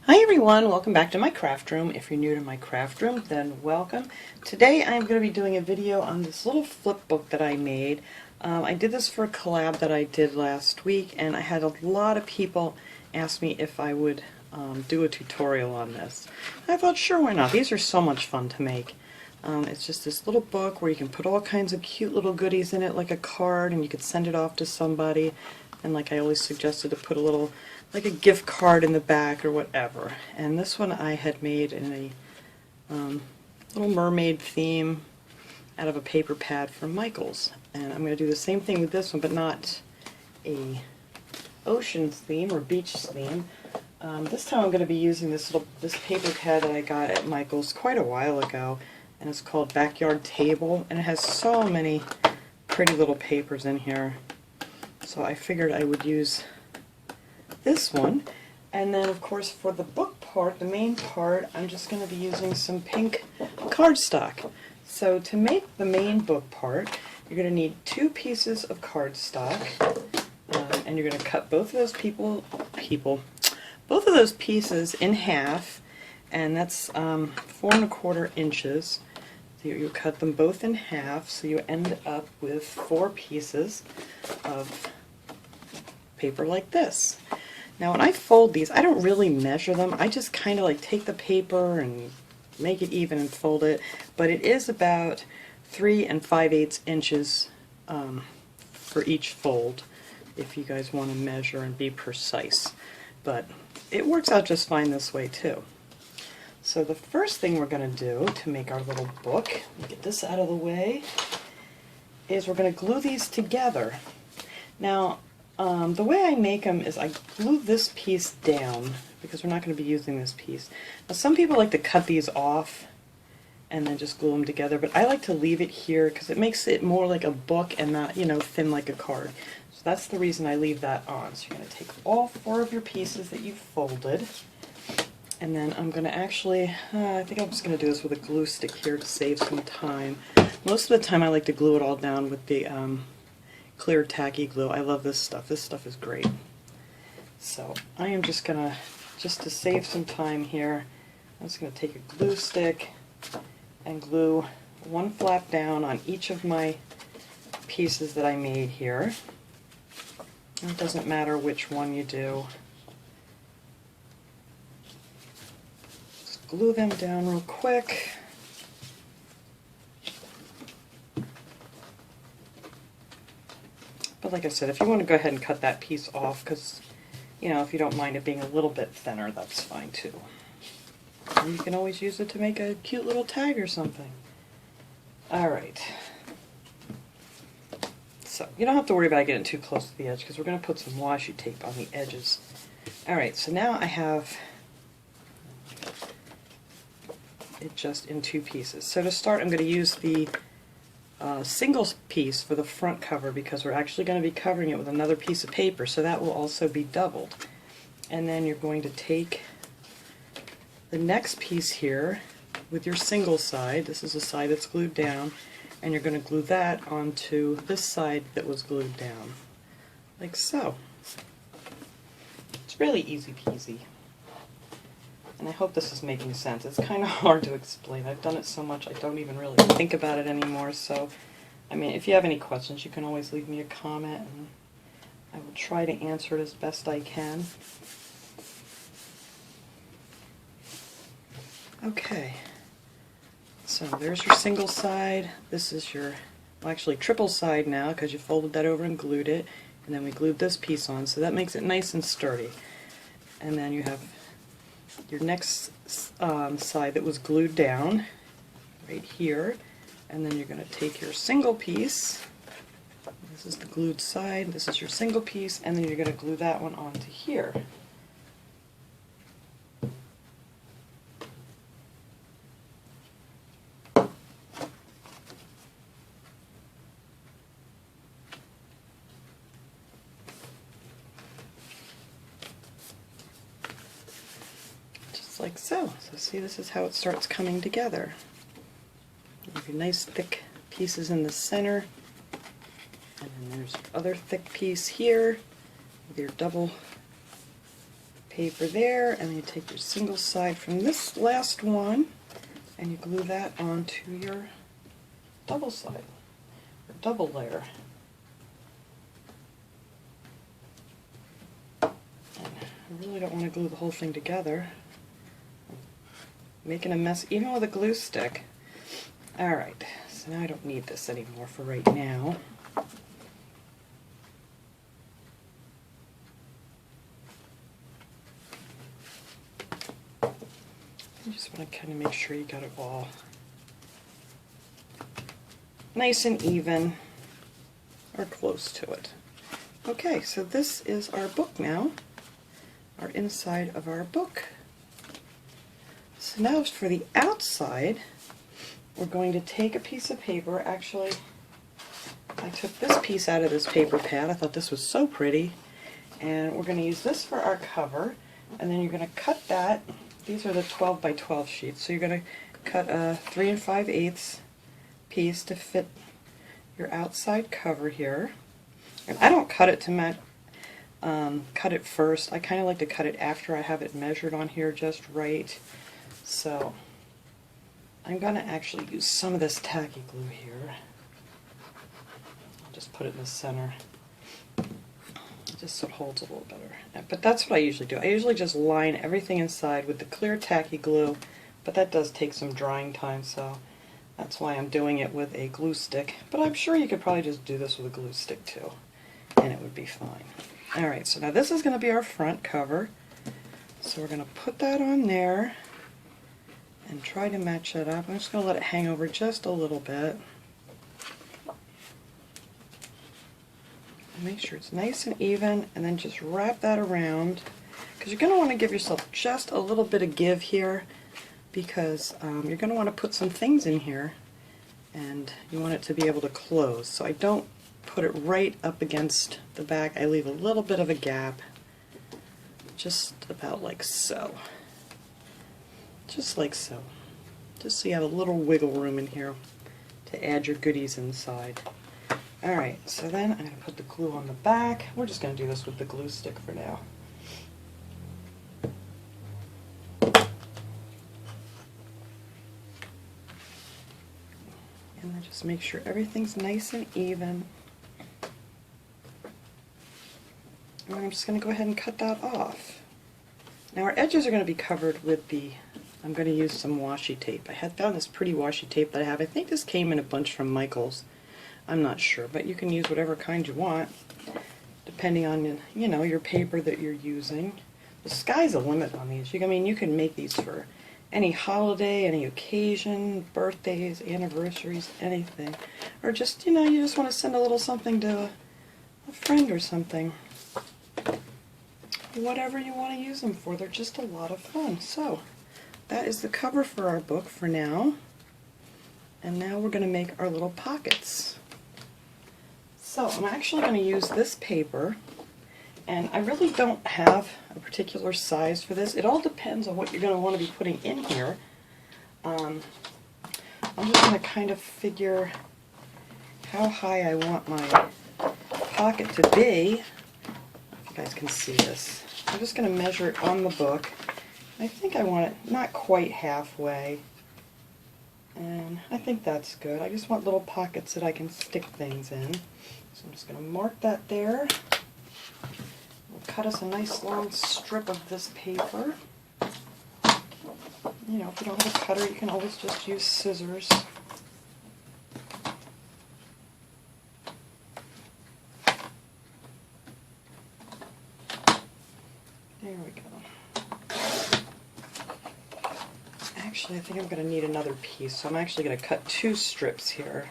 Hi everyone, welcome back to my craft room. If you're new to my craft room, then welcome. Today I'm going to be doing a video on this little flip book that I made. I did this for a collab that I did last week, and I had a lot of people ask me if I would do a tutorial on this. I thought, sure, why not? These are so much fun to make. It's just this little book where you can put all kinds of cute little goodies in it, like a card, and you could send it off to somebody. And like I always suggested, to put a little, like a gift card in the back or whatever. And this one I had made in a little mermaid theme out of a paper pad from Michaels. And I'm going to do the same thing with this one, but not a ocean theme or beach theme. This time I'm going to be using this paper pad that I got at Michaels quite a while ago, and it's called Backyard Table, and it has so many pretty little papers in here. So I figured I would use this one. And then of course for the book part, the main part, I'm just going to be using some pink cardstock. So to make the main book part, you're going to need 2 pieces of cardstock, and you're going to cut both of those pieces in half, and that's 4 1/4 inches. So you cut them both in half, so you end up with 4 pieces of paper like this. Now when I fold these, I don't really measure them. I just kind of like take the paper and make it even and fold it. But it is about 3 5/8 inches for each fold, if you guys want to measure and be precise. But it works out just fine this way too. So the first thing we're going to do to make our little book, get this out of the way, is we're going to glue these together. Now, the way I make them is I glue this piece down, because we're not going to be using this piece. Now, some people like to cut these off and then just glue them together, but I like to leave it here because it makes it more like a book and not, you know, thin like a card. So that's the reason I leave that on. So you're going to take all 4 of your pieces that you've folded, and then I'm going to actually, I think I'm just going to do this with a glue stick here to save some time. Most of the time I like to glue it all down with the clear tacky glue. I love this stuff. This stuff is great. So I am just going to, just to save some time here, I'm just going to take a glue stick and glue 1 flap down on each of my pieces that I made here. And it doesn't matter which one you do. Glue them down real quick. But like I said, if you want to go ahead and cut that piece off, because, you know, if you don't mind it being a little bit thinner, that's fine too. And you can always use it to make a cute little tag or something. Alright. So, you don't have to worry about getting too close to the edge, because we're going to put some washi tape on the edges. Alright, so now I have it just in 2 pieces. So to start, I'm going to use the single piece for the front cover, because we're actually going to be covering it with another piece of paper, so that will also be doubled. And then you're going to take the next piece here with your single side, this is the side that's glued down, and you're going to glue that onto this side that was glued down, like so. It's really easy peasy. And I hope this is making sense. It's kind of hard to explain. I've done it so much I don't even really think about it anymore. So, I mean, if you have any questions, you can always leave me a comment, and I will try to answer it as best I can. Okay. So there's your single side. This is your, well, actually triple side now, because you folded that over and glued it. And then we glued this piece on, so that makes it nice and sturdy. And then you have your next side that was glued down right here, and then you're going to take your single piece, this is the glued side, this is your single piece, and then you're going to glue that one onto here. Like so. So see, this is how it starts coming together. You have your nice thick pieces in the center, and then there's your other thick piece here with your double paper there, and then you take your single side from this last one and you glue that onto your double side, or double layer. And I really don't want to glue the whole thing together. I'm making a mess even with a glue stick. Alright, so now I don't need this anymore for right now. You just want to kind of make sure you got it all nice and even, or close to it. Okay, so this is our book now, our inside of our book. So now for the outside, we're going to take a piece of paper. Actually, I took this piece out of this paper pad. I thought this was so pretty. And we're going to use this for our cover, and then you're going to cut that. These are the 12 by 12 sheets, so you're going to cut a 3 5/8 piece to fit your outside cover here. And I don't cut it to cut it first. I kind of like to cut it after I have it measured on here just right. So I'm going to actually use some of this tacky glue here. I'll just put it in the center, just so it holds a little better. But that's what I usually do. I usually just line everything inside with the clear tacky glue, but that does take some drying time, so that's why I'm doing it with a glue stick. But I'm sure you could probably just do this with a glue stick too, and it would be fine. Alright, so now this is going to be our front cover. So we're going to put that on there and try to match that up. I'm just going to let it hang over just a little bit. Make sure it's nice and even, and then just wrap that around, because you're going to want to give yourself just a little bit of give here, because you're going to want to put some things in here and you want it to be able to close. So I don't put it right up against the back. I leave a little bit of a gap, just about like so. Just like so. Just so you have a little wiggle room in here to add your goodies inside. Alright, so then I'm going to put the glue on the back. We're just going to do this with the glue stick for now. And then just make sure everything's nice and even. And I'm just going to go ahead and cut that off. Now our edges are going to be covered with I'm going to use some washi tape. I had found this pretty washi tape that I have. I think this came in a bunch from Michael's. I'm not sure, but you can use whatever kind you want, depending on, you know, your paper that you're using. The sky's the limit on these. I mean, you can make these for any holiday, any occasion, birthdays, anniversaries, anything. Or just, you know, you just want to send a little something to a friend or something. Whatever you want to use them for, they're just a lot of fun. So, that is the cover for our book for now. And now we're going to make our little pockets. So I'm actually going to use this paper, and I really don't have a particular size for this. It all depends on what you're going to want to be putting in here. I'm just going to kind of figure how high I want my pocket to be. If you guys can see this. I'm just going to measure it on the book. I think I want it not quite halfway. And I think that's good. I just want little pockets that I can stick things in. So I'm just going to mark that there. We'll cut us a nice long strip of this paper. You know, if you don't have a cutter, you can always just use scissors. There we go. Actually, I think I'm going to need another piece, so I'm actually going to cut 2 strips here.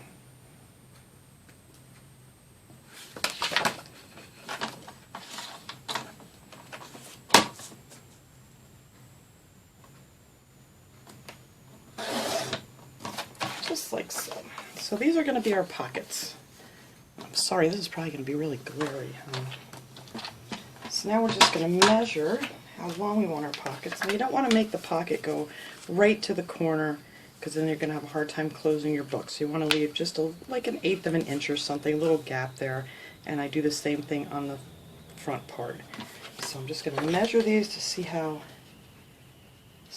Just like so. So these are going to be our pockets. I'm sorry, this is probably going to be really glary. So now we're just going to measure how long we want our pockets. And you don't want to make the pocket go right to the corner, because then you're going to have a hard time closing your book. So you want to leave just like 1/8 of an inch or something, a little gap there. And I do the same thing on the front part. So I'm just going to measure these to see what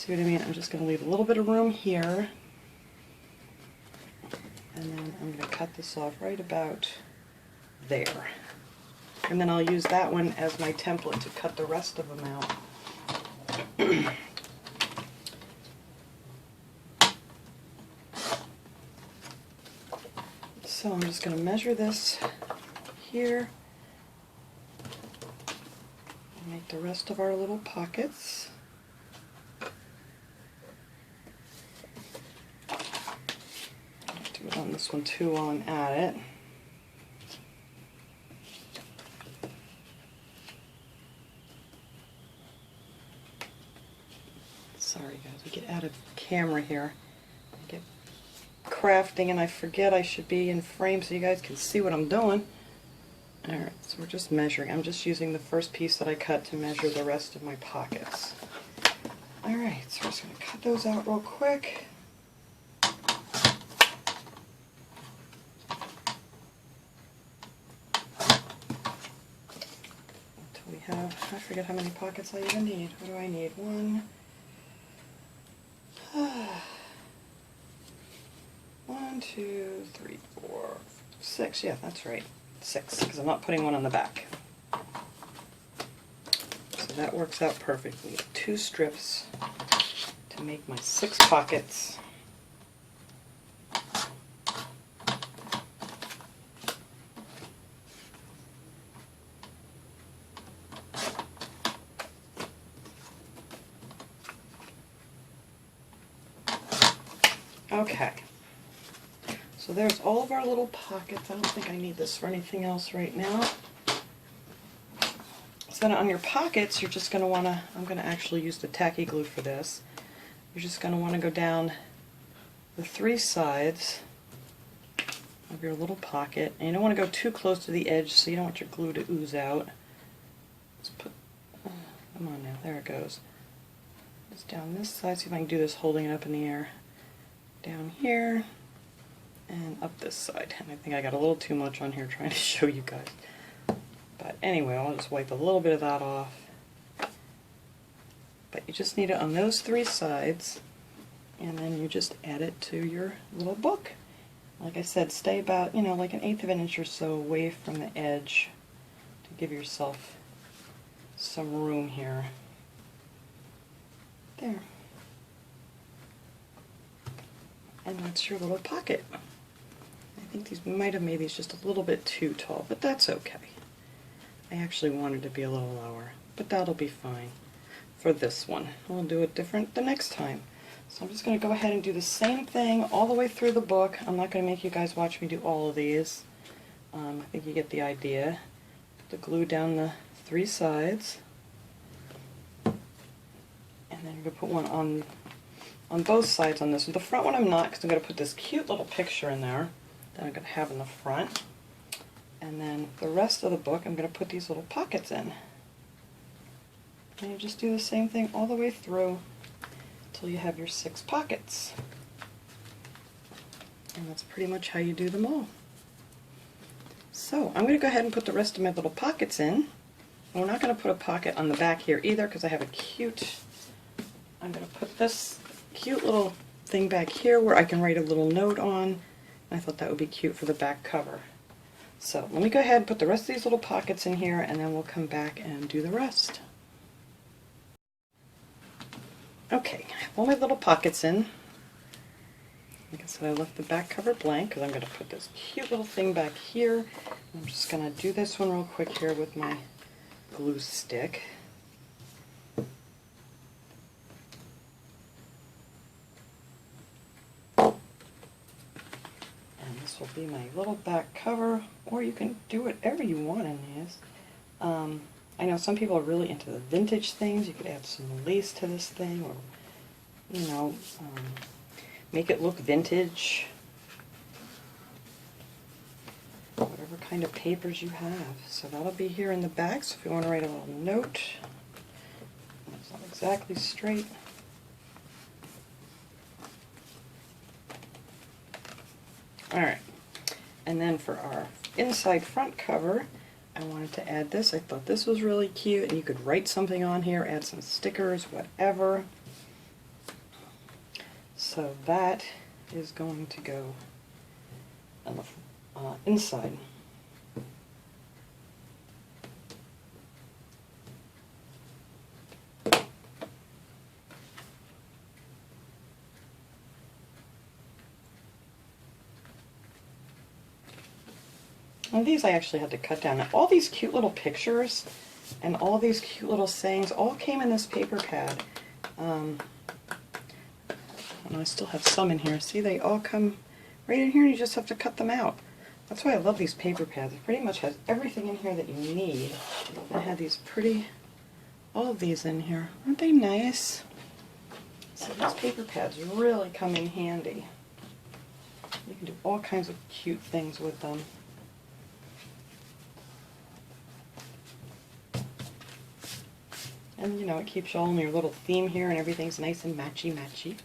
I mean? I'm just going to leave a little bit of room here, and then I'm going to cut this off right about there. And then I'll use that one as my template to cut the rest of them out. So I'm just going to measure this here and make the rest of our little pockets. I'll do it on this one too while I'm at it. Sorry guys, we get out of camera here. I get crafting and I forget I should be in frame so you guys can see what I'm doing. Alright, so we're just measuring. I'm just using the first piece that I cut to measure the rest of my pockets. Alright, so we're just going to cut those out real quick. Until we have, I forget how many pockets I even need. What do I need? 1, 1, 2, 3, 4, 6. Yeah, that's right. 6, because I'm not putting one on the back. So that works out perfectly. 2 strips to make my 6 pockets. Okay. So there's all of our little pockets. I don't think I need this for anything else right now. So then on your pockets, you're just going to want to, I'm going to actually use the tacky glue for this. You're just going to want to go down the 3 sides of your little pocket. And you don't want to go too close to the edge so you don't want your glue to ooze out. Just put, come on now, there it goes. Just down this side, see if I can do this holding it up in the air. Down here. And up this side. And I think I got a little too much on here trying to show you guys. But anyway, I'll just wipe a little bit of that off. But you just need it on those 3 sides, and then you just add it to your little book. Like I said, stay about, like 1/8 of an inch or so away from the edge to give yourself some room here. There. And that's your little pocket. I think we might have made these just a little bit too tall, but that's okay. I actually wanted to be a little lower, but that'll be fine for this one. We'll do it different the next time. So I'm just going to go ahead and do the same thing all the way through the book. I'm not going to make you guys watch me do all of these. I think you get the idea. Put the glue down the 3 sides, and then you're going to put one on both sides on this one. The front one I'm not, because I'm going to put this cute little picture in there that I'm going to have in the front. And then the rest of the book I'm going to put these little pockets in. And you just do the same thing all the way through until you have your 6 pockets. And that's pretty much how you do them all. So I'm going to go ahead and put the rest of my little pockets in. And we're not going to put a pocket on the back here either because I have I'm going to put this cute little thing back here where I can write a little note on. I thought that would be cute for the back cover. So let me go ahead and put the rest of these little pockets in here, and then we'll come back and do the rest. Okay, I have all my little pockets in. Like I said, I left the back cover blank because I'm going to put this cute little thing back here. I'm just going to do this one real quick here with my glue stick. This will be my little back cover, or you can do whatever you want in these. I know some people are really into the vintage things. You could add some lace to this thing, or make it look vintage. Whatever kind of papers you have. So that'll be here in the back. So if you want to write a little note, it's not exactly straight. Alright, and then for our inside front cover, I wanted to add this. I thought this was really cute, and you could write something on here, add some stickers, whatever. So that is going to go on the inside. And these I actually had to cut down. Now, all these cute little pictures and all these cute little sayings all came in this paper pad. And I still have some in here. See, they all come right in here, and you just have to cut them out. That's why I love these paper pads. It pretty much has everything in here that you need. I had these pretty, all of these in here. Aren't they nice? So these paper pads really come in handy. You can do all kinds of cute things with them. And you know, it keeps you all in your little theme here, and everything's nice and matchy-matchy.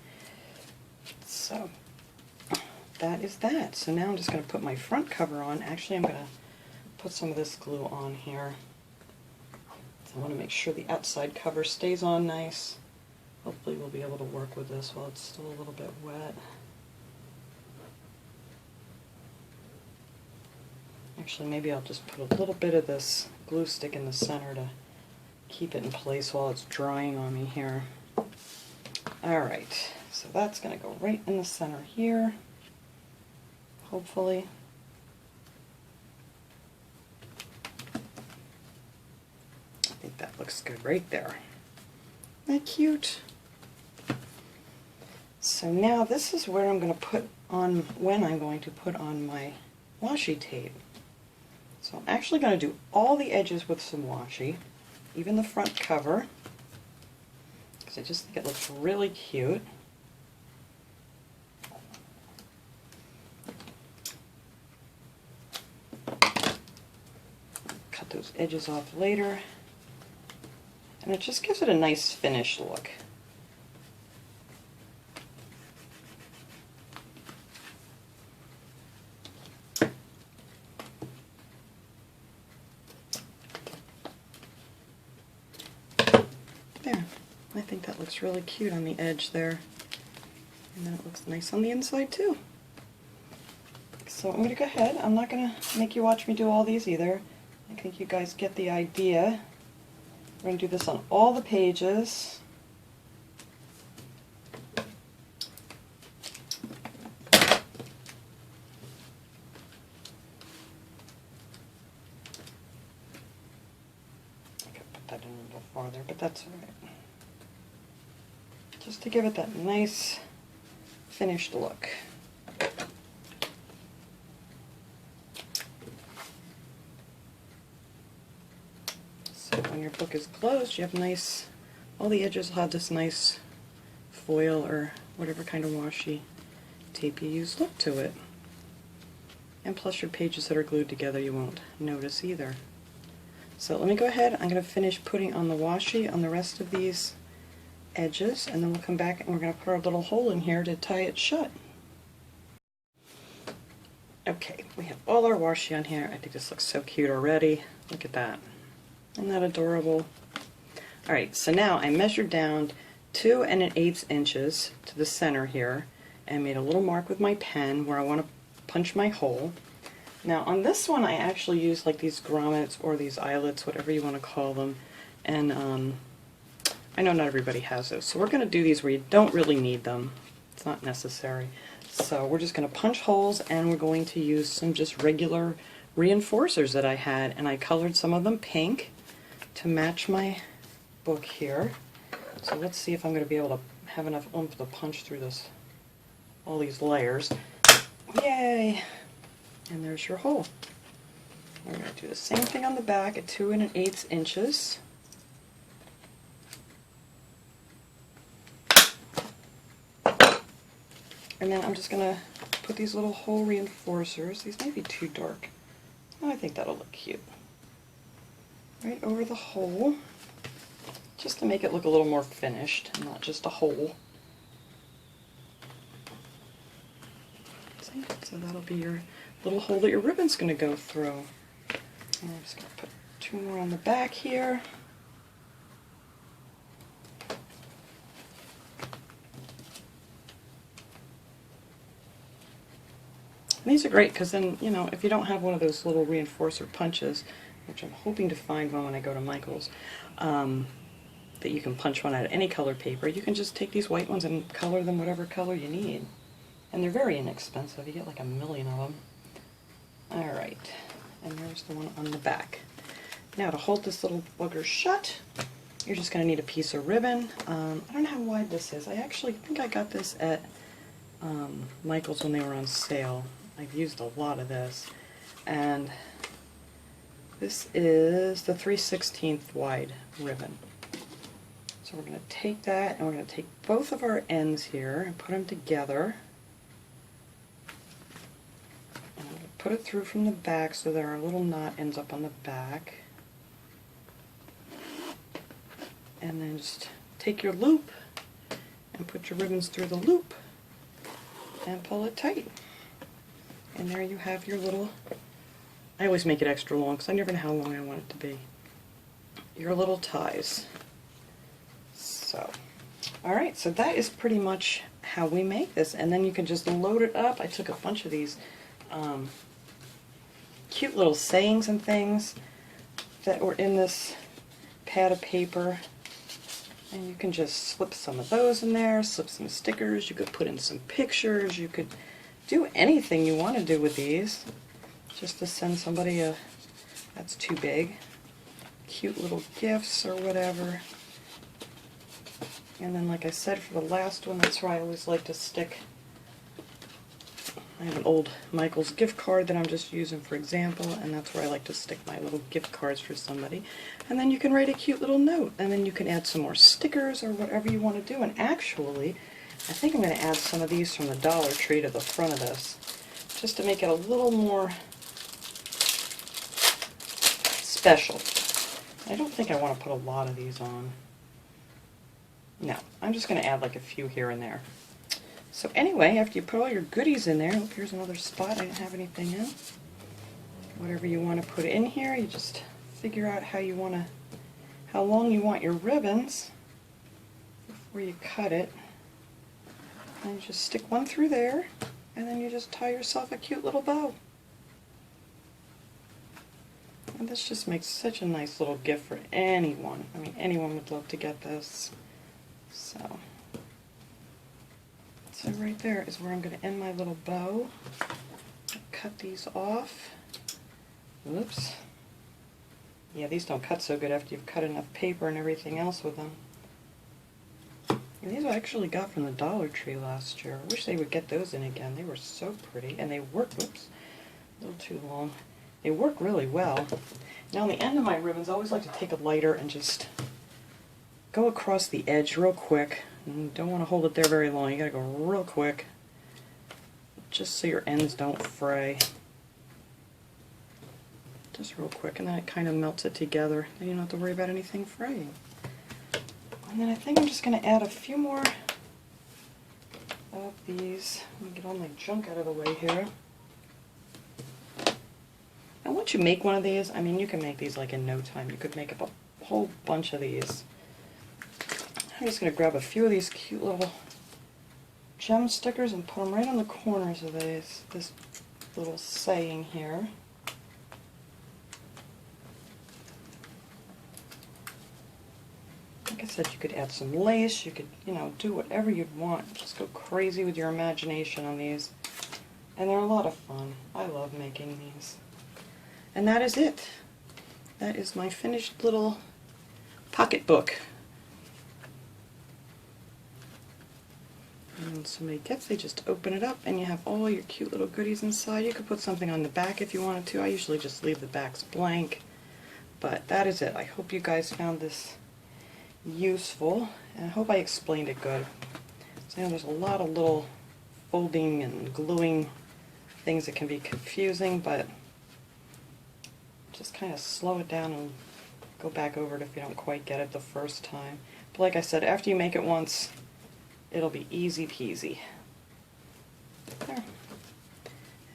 So that is that. So now I'm just going to put my front cover on. Actually, I'm going to put some of this glue on here. So I want to make sure the outside cover stays on nice. Hopefully we'll be able to work with this while it's still a little bit wet. Actually, maybe I'll just put a little bit of this glue stick in the center to keep it in place while it's drying on me here. Alright, so that's going to go right in the center here, hopefully. I think that looks good right there. Isn't that cute? So now this is where I'm going to put on, when I'm going to put on my washi tape. So I'm actually going to do all the edges with some washi, even the front cover, because I just think it looks really cute. Cut those edges off later, and it just gives it a nice finished look. There, I think that looks really cute on the edge there, and then it looks nice on the inside too. So I'm going to go ahead, I'm not going to make you watch me do all these either. I think you guys get the idea. We're going to do this on all the pages. That in a little farther, but that's all right. Just to give it that nice finished look. So when your book is closed, you have nice, all the edges will have this nice foil or whatever kind of washi tape you use look to it. And plus your pages that are glued together you won't notice either. So let me go ahead, I'm going to finish putting on the washi on the rest of these edges, and then we'll come back and we're going to put our little hole in here to tie it shut. Okay, we have all our washi on here. I think this looks so cute already. Look at that. Isn't that adorable? Alright, so now I measured down 2 1/8 inches to the center here and made a little mark with my pen where I want to punch my hole. Now on this one I actually use like these grommets or these eyelets, whatever you want to call them, and I know not everybody has those, so we're going to do these where you don't really need them. It's not necessary. So we're just going to punch holes, and we're going to use some just regular reinforcers that I had, and I colored some of them pink to match my book here. So let's see if I'm going to be able to have enough oomph to punch through this, all these layers. Yay! And there's your hole. We're going to do the same thing on the back at 2 1/8 inches. And then I'm just going to put these little hole reinforcers. These may be too dark. Oh, I think that'll look cute. Right over the hole, just to make it look a little more finished and not just a hole. See? So that'll be your little hole that your ribbon's going to go through. And I'm just going to put 2 more on the back here. And these are great because then, you know, if you don't have one of those little reinforcer punches, which I'm hoping to find one when I go to Michael's, that you can punch one out of any color paper, you can just take these white ones and color them whatever color you need. And they're very inexpensive. You get like 1,000,000 of them. Alright, and there's the one on the back. Now to hold this little bugger shut, you're just going to need a piece of ribbon. I don't know how wide this is. I actually think I got this at Michael's when they were on sale. I've used a lot of this. And this is the 3/16 wide ribbon. So we're going to take that and we're going to take both of our ends here and put them together. And I'm going to put it through from the back so that our little knot ends up on the back. And then just take your loop and put your ribbons through the loop and pull it tight. And there you have your little, I always make it extra long because I never know how long I want it to be, your little ties. So, alright, so that is pretty much how we make this. And then you can just load it up. I took a bunch of these cute little sayings and things that were in this pad of paper. And you can just slip some of those in there, slip some stickers, you could put in some pictures, you could do anything you want to do with these. Just to send somebody a, that's too big, cute little gifts or whatever. And then like I said for the last one, that's where I always like to stick, I have an old Michael's gift card that I'm just using for example, and that's where I like to stick my little gift cards for somebody. And then you can write a cute little note, and then you can add some more stickers or whatever you want to do. And actually, I think I'm going to add some of these from the Dollar Tree to the front of this, just to make it a little more special. I don't think I want to put a lot of these on. No, I'm just going to add like a few here and there. So anyway, after you put all your goodies in there, look, here's another spot I didn't have anything in. Whatever you want to put in here, you just figure out how you want to, how long you want your ribbons before you cut it. And you just stick one through there, and then you just tie yourself a cute little bow. And this just makes such a nice little gift for anyone. I mean, anyone would love to get this. So right there is where I'm going to end my little bow. Cut these off. Whoops. Yeah, these don't cut so good after you've cut enough paper and everything else with them. And these I actually got from the Dollar Tree last year. I wish they would get those in again. They were so pretty, and they work, whoops, a little too long. They work really well. Now on the end of my ribbons, I always like to take a lighter and just go across the edge real quick. And you don't want to hold it there very long. You gotta go real quick, just so your ends don't fray. Just real quick, and then it kind of melts it together. Then you don't have to worry about anything fraying. And then I think I'm just going to add a few more of these. Let me get all my junk out of the way here. And once you make one of these, I mean, you can make these like in no time. You could make up a whole bunch of these. I'm just going to grab a few of these cute little gem stickers and put them right on the corners of this little saying here. Like I said, you could add some lace, you could, you know, do whatever you'd want. Just go crazy with your imagination on these. And they're a lot of fun. I love making these. And that is it. That is my finished little pocketbook. And when somebody gets, they just open it up and you have all your cute little goodies inside. You could put something on the back if you wanted to. I usually just leave the backs blank. But that is it. I hope you guys found this useful, and I hope I explained it good. So, you know, there's a lot of little folding and gluing things that can be confusing, but just kind of slow it down and go back over it if you don't quite get it the first time. But like I said, after you make it once, it'll be easy peasy. There.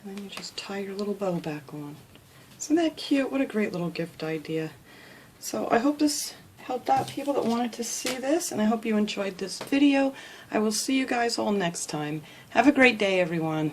And then you just tie your little bow back on. Isn't that cute? What a great little gift idea. So I hope this helped out people that wanted to see this, and I hope you enjoyed this video. I will see you guys all next time. Have a great day, everyone.